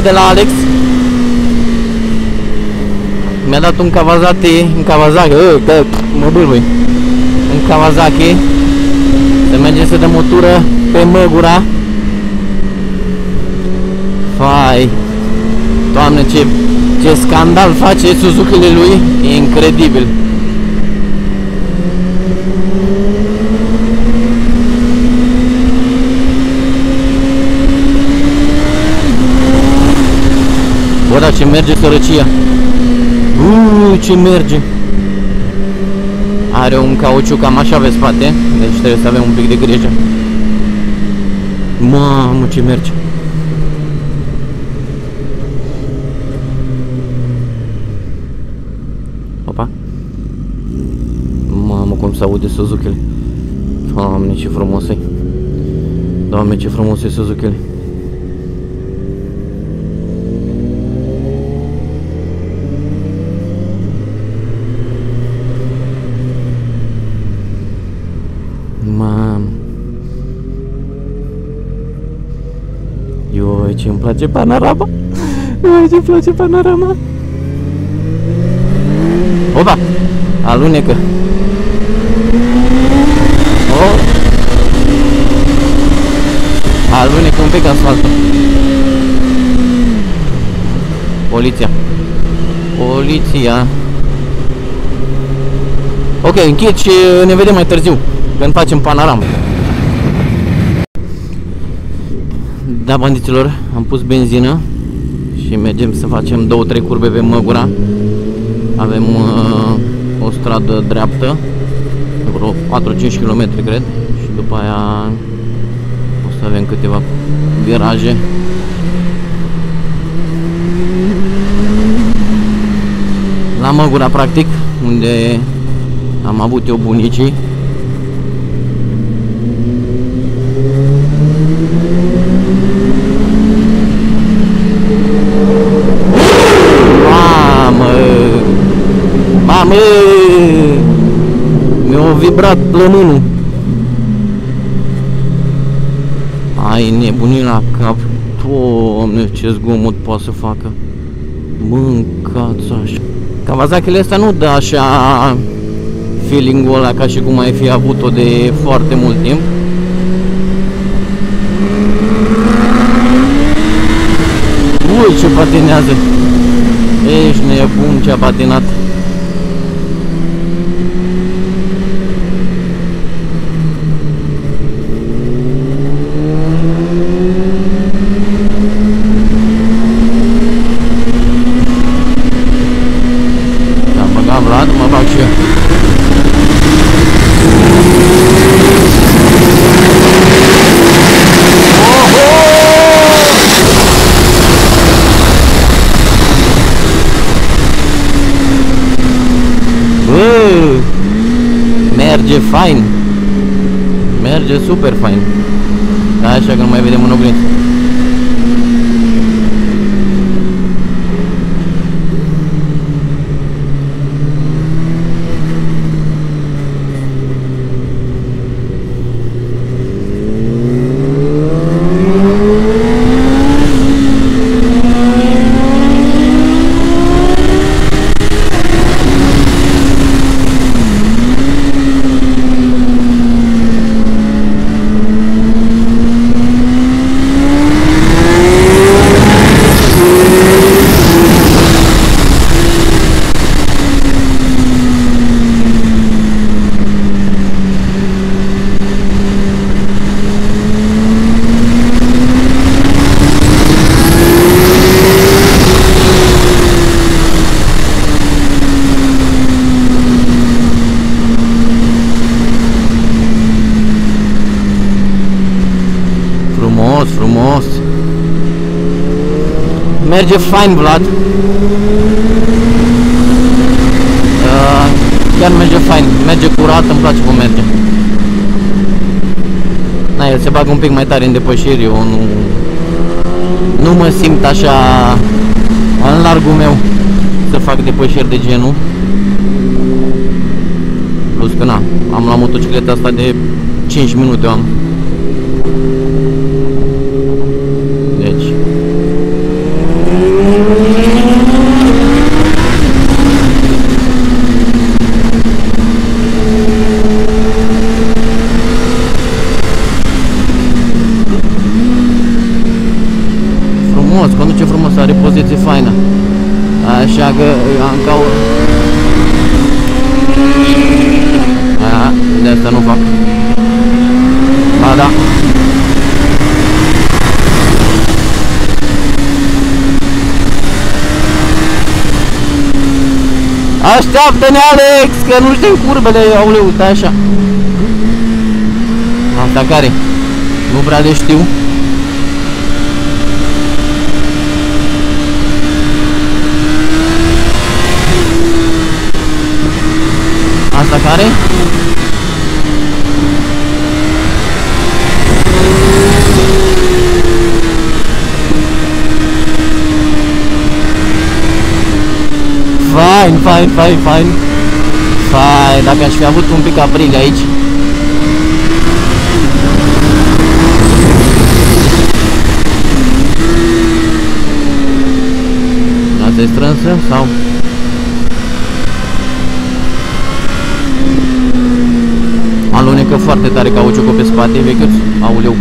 de la Alex. Mi-a dat un Kawasaki, mă bâlbâi. Un Kawasaki. Se merge să dăm o tură pe Măgura. Fai. Doamne, ce scandal face Suzuki-le lui. E incredibil. Bă, da, ce merge sărăcia. Ce merge. Are un cauciuc cam așa pe spate. Deci trebuie să avem un pic de grijă. Mamă, ce merge. Opa. Mamă, cum se aude Suzuki-le. Doamne, ce frumos e. Doamne, ce frumos e Suzuki-le. Mamă. Ioi, ce îmi place panorama. Ioi, ce-mi place panorama. Opa! Alunecă. Oh. Alunecă un pic asfaltul. Poliția. Poliția. Ok, închid și ne vedem mai târziu când facem panoramă. Da, bandiților, am pus benzină și mergem să facem 2-3 curbe pe Măgura. Avem o stradă dreaptă, vreo 4-5 km cred, și după aia o să avem câteva viraje. La Măgura, practic, unde am avut eu bunicii. Mamă! Mi-a vibrat plămânul. Ai nebunit la cap. Doamne, ce zgomot poate să facă. Mâncați așa. Kawasaki-le astea nu dă așa feeling-ul ăla ca și cum ai fi avut-o de foarte mult timp. Ui, ce patinează. Ești nebun, ce-a patinat. Am băgat Vlad, mă bag și eu. Merge fain. Merge super fain. Așa că nu mai vedem în oglindă. Frumos. Merge fain, Vlad. Chiar merge fain. Merge curat, îmi place cum merge. Na, el se bagă un pic mai tare în depășiri. Eu nu mă simt așa în largul meu să fac depășiri de genul. Plus că na, am la motocicleta asta de 5 minute am. poziție faină. Așa că am caut. De asta nu fac. Ba da. Așteaptă-ne, Alex, că nu știu curbele, auleu, uite așa. Asta care? Nu prea le știu. Asta care? Fine, fine, fine, fine. Fine, dacă aș fi avut un pic aprilie aici. Asta e strânsă sau? Alunecă foarte tare cauciucul pe spate, vechiuț. Auleu,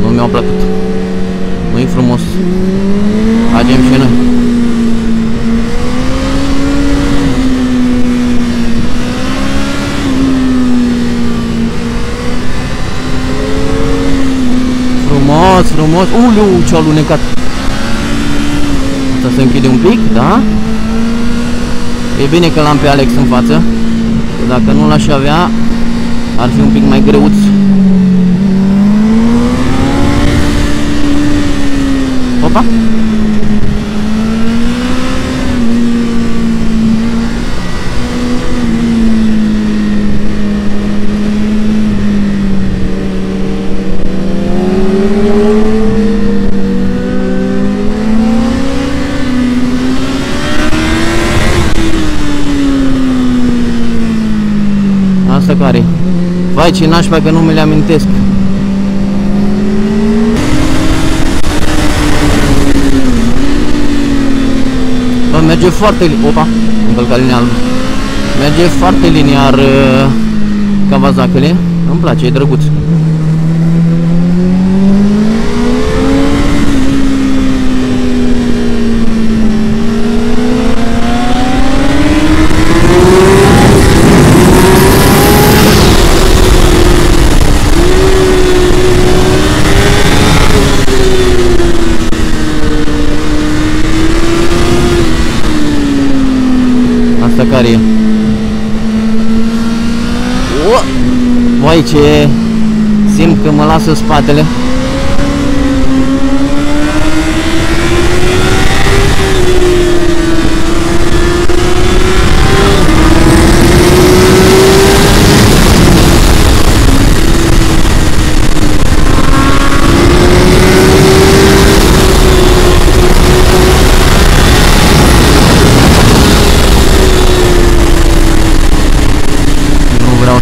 nu mi-au plăcut. Nu-i frumos. Facem și noi. Frumos, frumos. Uleu, ce-a alunecat. Asta se închide un pic, da? E bine că l-am pe Alex în față. Dacă nu l-aș avea, ar fi un pic mai greuț. Opa! Asta care? Vai, ce nașpa că nu mi le amintesc. Bă, merge foarte liniar. Opa, încălcat linia albă. Merge foarte liniar Kawasaki-le. Îmi place, e drăguț. Asta care e? Vai, ce simt că mă lasă spatele.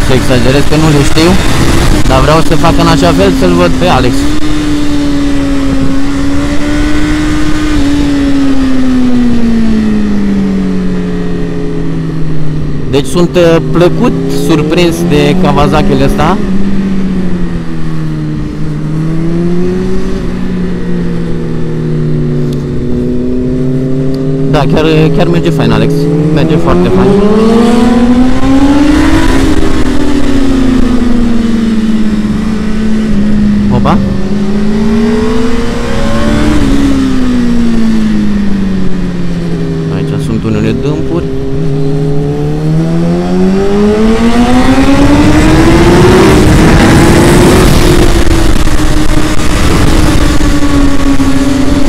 Să exagerez că nu le știu, dar vreau să fac în așa fel să-l văd pe Alex. Deci sunt plăcut surprins de Kawasaki-ul ăsta. Da, chiar merge fain, Alex. Merge foarte fain. Opa. Aici sunt unele dâmpuri.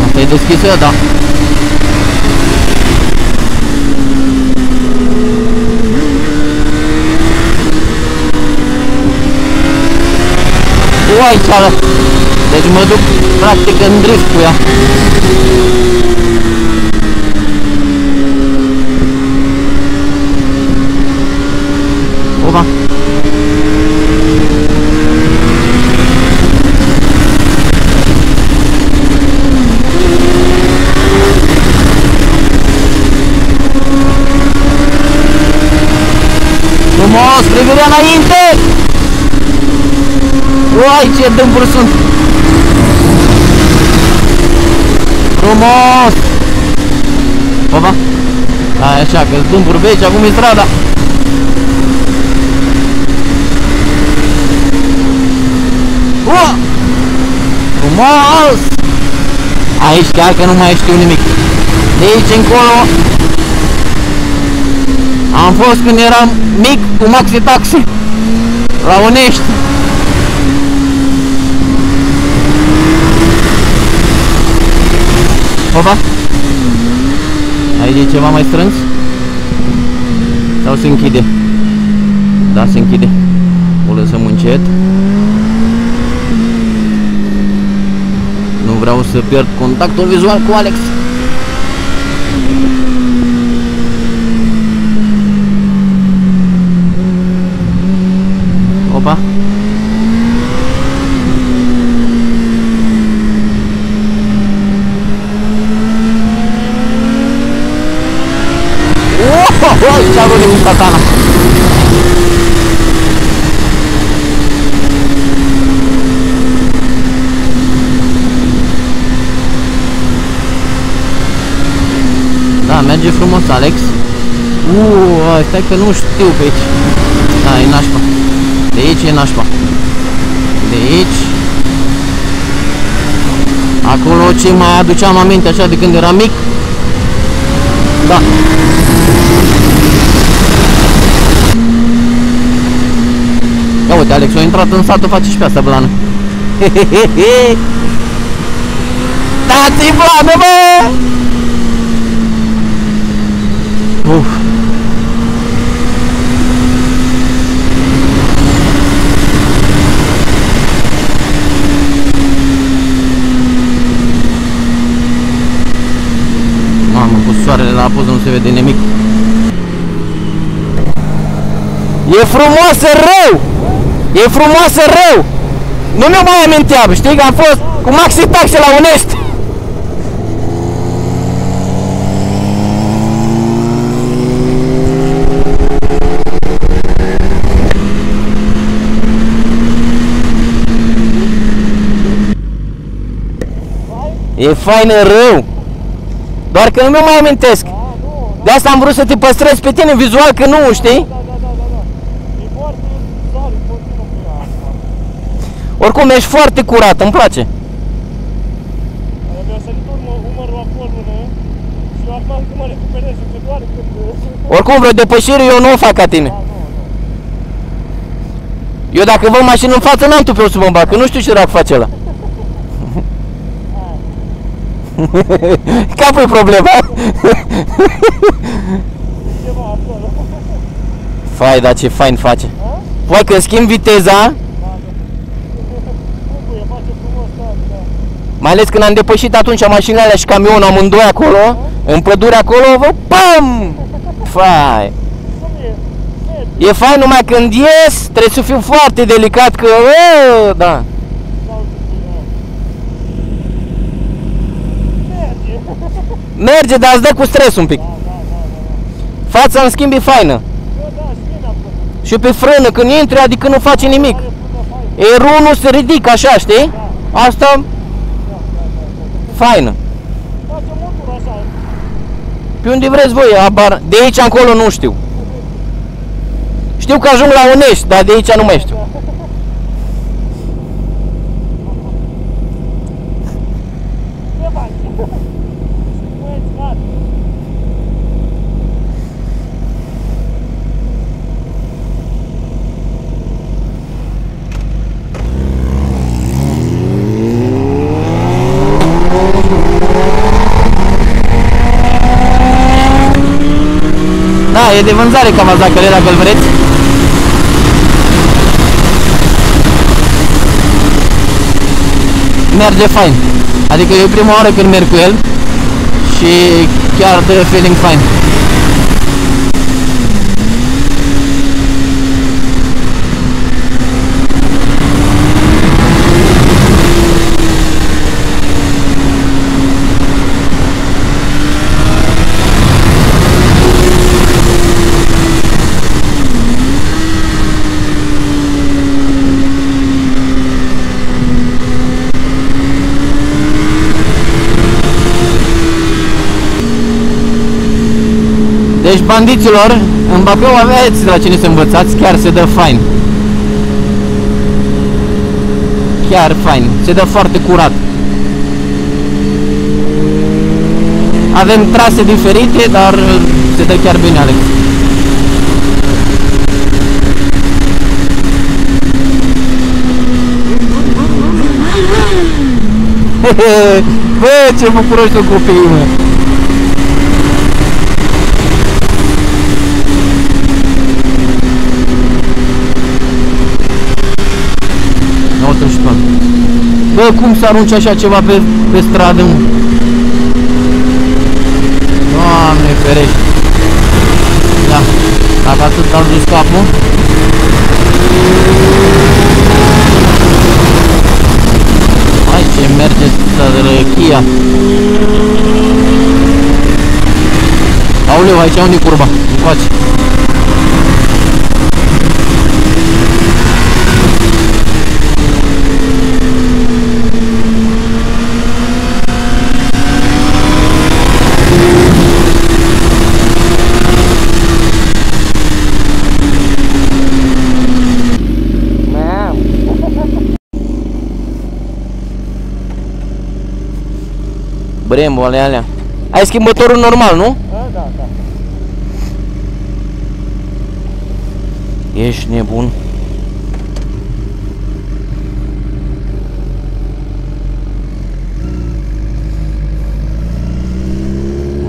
Asta e deschisă, da. Aici, deci mă duc practic în drift cu ea. Opa! Frumos, privirea înainte! Uai, ce dâmpuri sunt! Frumos! Opa! Așa, că zdâmburi veci, acum e strada. Frumos! Aici chiar că nu mai știu nimic. De aici încolo am fost când eram mic cu Maxi Taxi la Unești. Opa! Aici e ceva mai strâns? Sau se închide? Da, se închide. O lăsăm încet. Nu vreau să pierd contactul vizual cu Alex. Opa! Ce-a luat cu katana. Da, merge frumos, Alex. Stai că nu știu pe aici. Da, e nașpa. De aici e nașpa. De aici. Acolo ce mai aduceam aminte așa de când eram mic. Da. Ia uite, Alex a intrat în sat, o face și pe asta blană. Da-ți blană, bă! Uf. Mamă, cu soarele la apus nu se vede nimic. E frumoasă rău! E frumoasă rău! Nu mi-o mai aminteam, știi că am fost cu Maxi Taxi la Unești. E faină rău! Doar că nu mi-o mai amintesc. De asta am vrut să te păstrez pe tine vizual, că nu știi? Oricum ești foarte curat, îmi place. Oricum vreo depășire eu nu o fac ca tine. Eu dacă văd mașină în față n-am tupeu să mă bag, că nu știu ce dracu face ăla. Capul-i problema. Fai, dar ce fain face. Păi când schimb viteza, mai ales când am depășit atunci mașinile alea și camionul amândoi acolo, în pădure acolo, vă pam! Fai! E fain numai când ies, trebuie să fiu foarte delicat că... da. Merge, dar îți dă cu stres un pic. Fața în schimb e faină. Și pe frână când intri, adică nu face nimic. Erul nu se ridică așa, știi? Asta... faină. Pe unde vreți voi, abar. De aici încolo nu știu. Știu că ajung la Unești, dar de aici nu mai știu. Da, e de vânzare Kawasaki-ul, dacă îl vreți. Merge fain. Adică e prima oară când merg cu el și chiar dă feeling fain. Deci, bandiților, în Bacău aveți de la cine să învățați, chiar se dă fain. Chiar fain, se dă foarte curat. Avem trase diferite, dar se dă chiar bine, Alex. Bă, ce bucuroși sunt copiii, mă! Bă, cum să arunci așa ceva pe stradă, mă? Doamne ferește! Da, dacă atât am dus capul. Hai ce merge sărăchia! Aoleu, aici unde-i curba? Încoace! Brembo ale alea. Ai schimbătorul normal, nu? Da. Ești nebun.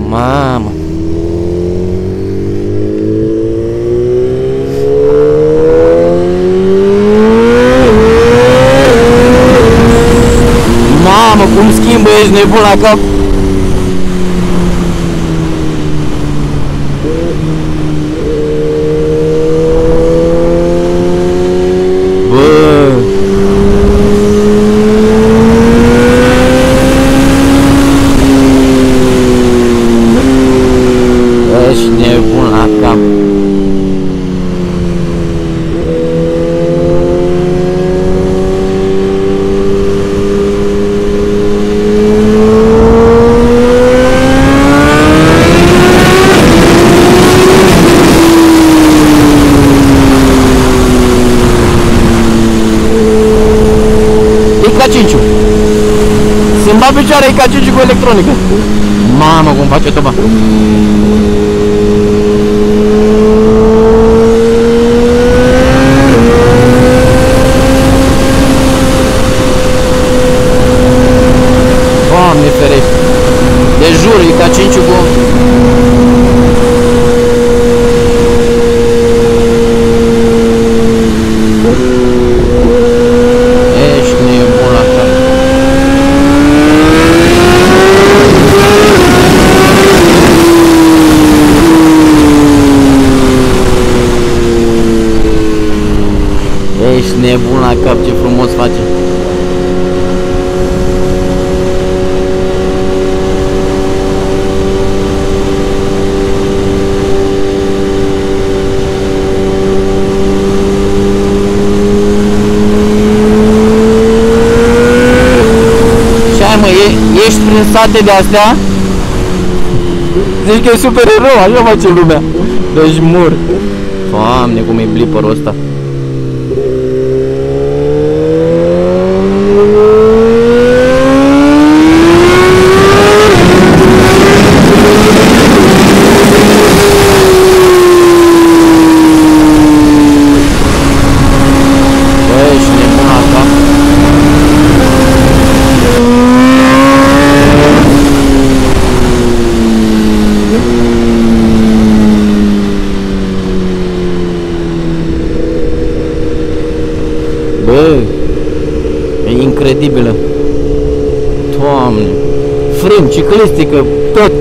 Mamă. Mamă, cum schimbă, ești nebun la cap. Să-mi bat picioare ca Ciuci cu electronică. Mamă, cum face toba. Doamne ferește. De jur, e ca Ciuci cu... Ești nebun la cap, ce frumos face. Și ai, mă, ești prin sate de astea? Zici că e super erou, așa face lumea. Deci mor. Doamne, cum e blipperul ăsta. Bă, e incredibilă. Doamne. Frân, ciclistică, tot.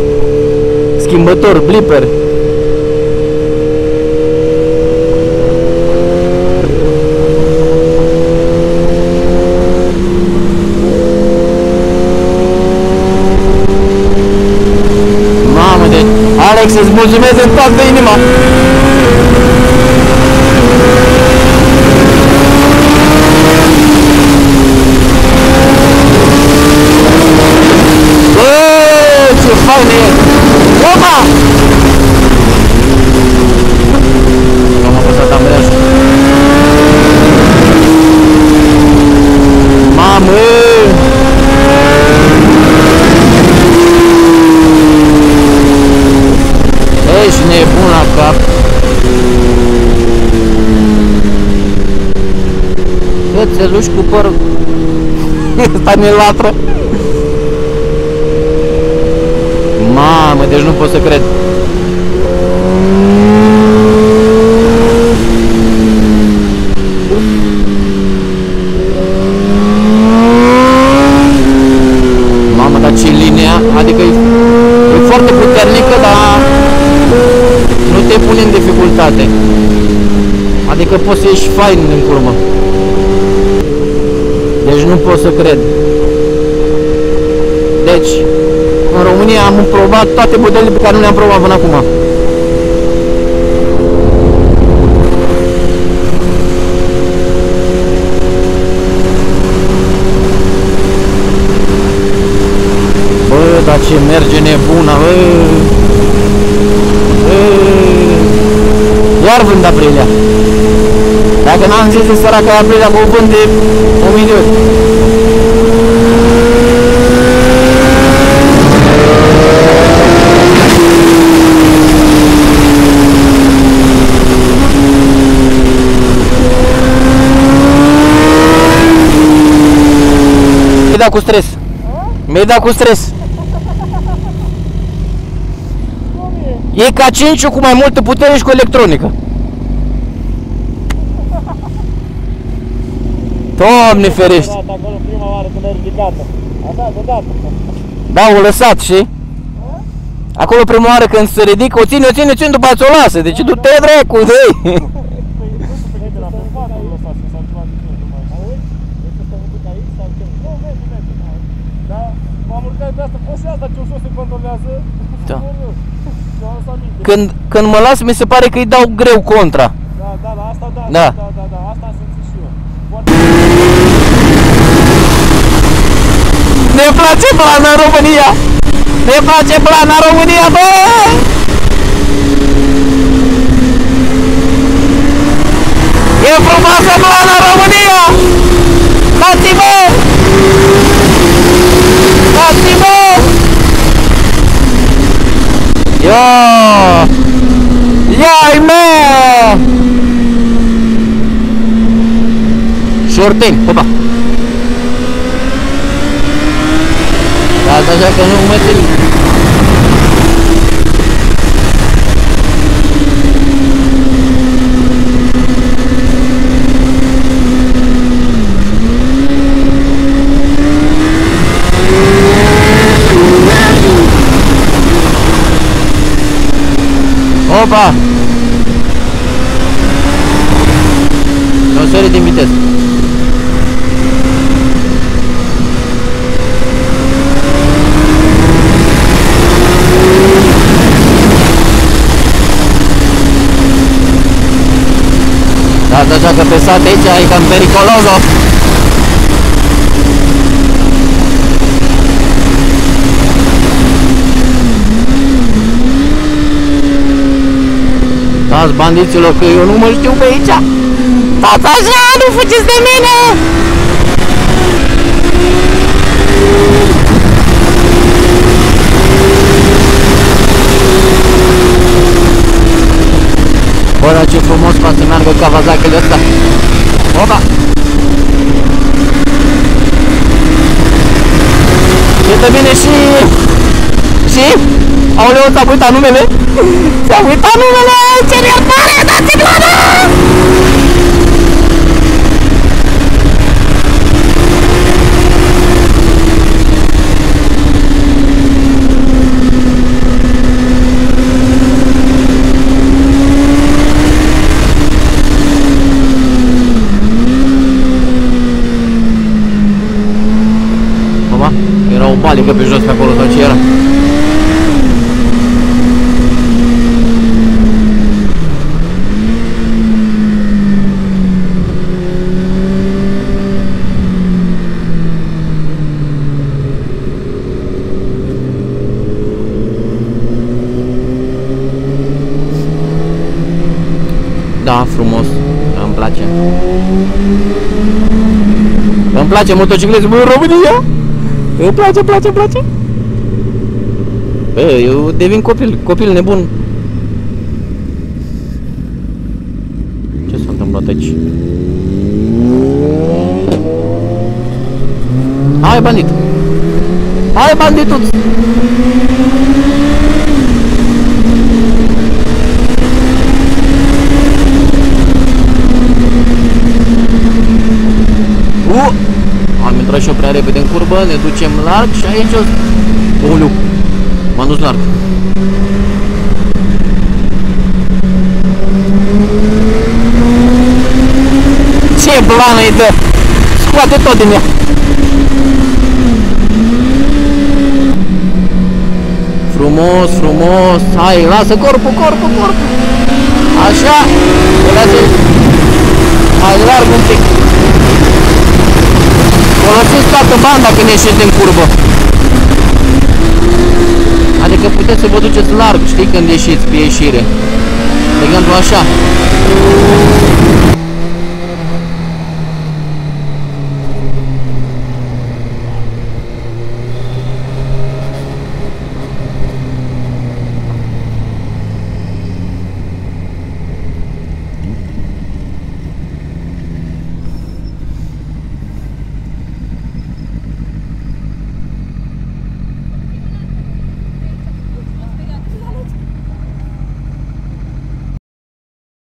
Schimbător, blipper. Mamă, de Alex, îți mulțumesc în toată inima. nebun la cap. Cățeluș cu păr. Ăsta ne latră. Mamă, deci nu pot să cred. Mamă, dar ce linia, adică e foarte puternică, dar nu te pune în dificultate. Adică poți să ieși fain în curmă. Deci nu pot să cred. Deci, în România am probat toate modelele pe care nu le-am probat până acum. Bă, dar ce merge nebuna, bă! Iar vând Aprilia. Dacă n-am zis de săraca Aprilia, vă vând de 1000 de ori. Mi-ai dat cu stres. Mi-ai dat cu stres. E ca 5 cu mai multă putere și cu electronică. Doamne ferește! Acolo prima oară când ai ridicat-o. Așa, deodată. Da, o lăsat, știi? Acolo prima oară când se ridică, o ține, după aceea o lasă. Deci du-te dracu, dă-i! M-am urcat pe asta, poți și asta ce ușor se controlează. Da. Când mă las, mi se pare că îi dau greu contra. Da, asta da. Da. Asta am simțit și eu. Ne place plana în România! Ne place plana în România, bă! E frumoasă plana în România! Dați-mă! Dați-mă! Ia! Ia-i mea! Șorteni, opa! Asta așa că nu mă țin. Opa! O sărit din viteză. Dați așa că pe sat aici e cam pericoloso. Dați bandiților că eu nu mă știu pe aici. Dați așa, nu fugiți de mine! Bă, dar ce frumos poate să meargă Kawasaki-ul ăsta. Opa! Uite bine și... Aoleu, ți-am uitat numele? Ți-am uitat numele! Ce iertare! Dați-mi la mă! Era o balică pe jos pe acolo sau ce era? Da, frumos, îmi place. Îmi place motociclismul în România. Îmi place, place. Bă, eu devin copil nebun. luat aici. Hai, bandit! Hai, bandituț! Am intrat și eu prea repede în curbă, ne ducem larg și aici o... Uliu, m-am dus larg. Ce blană îi dă! Scoate tot din ea! Frumos, frumos! Hai, lasă corpul, corpul, corpul! Așa! Lasă! Hai, larg un pic! Folosiți toată banda când ieșiți din curbă. Adică puteți să vă duceți larg, știi, când ieșiți pe ieșire. De exemplu așa.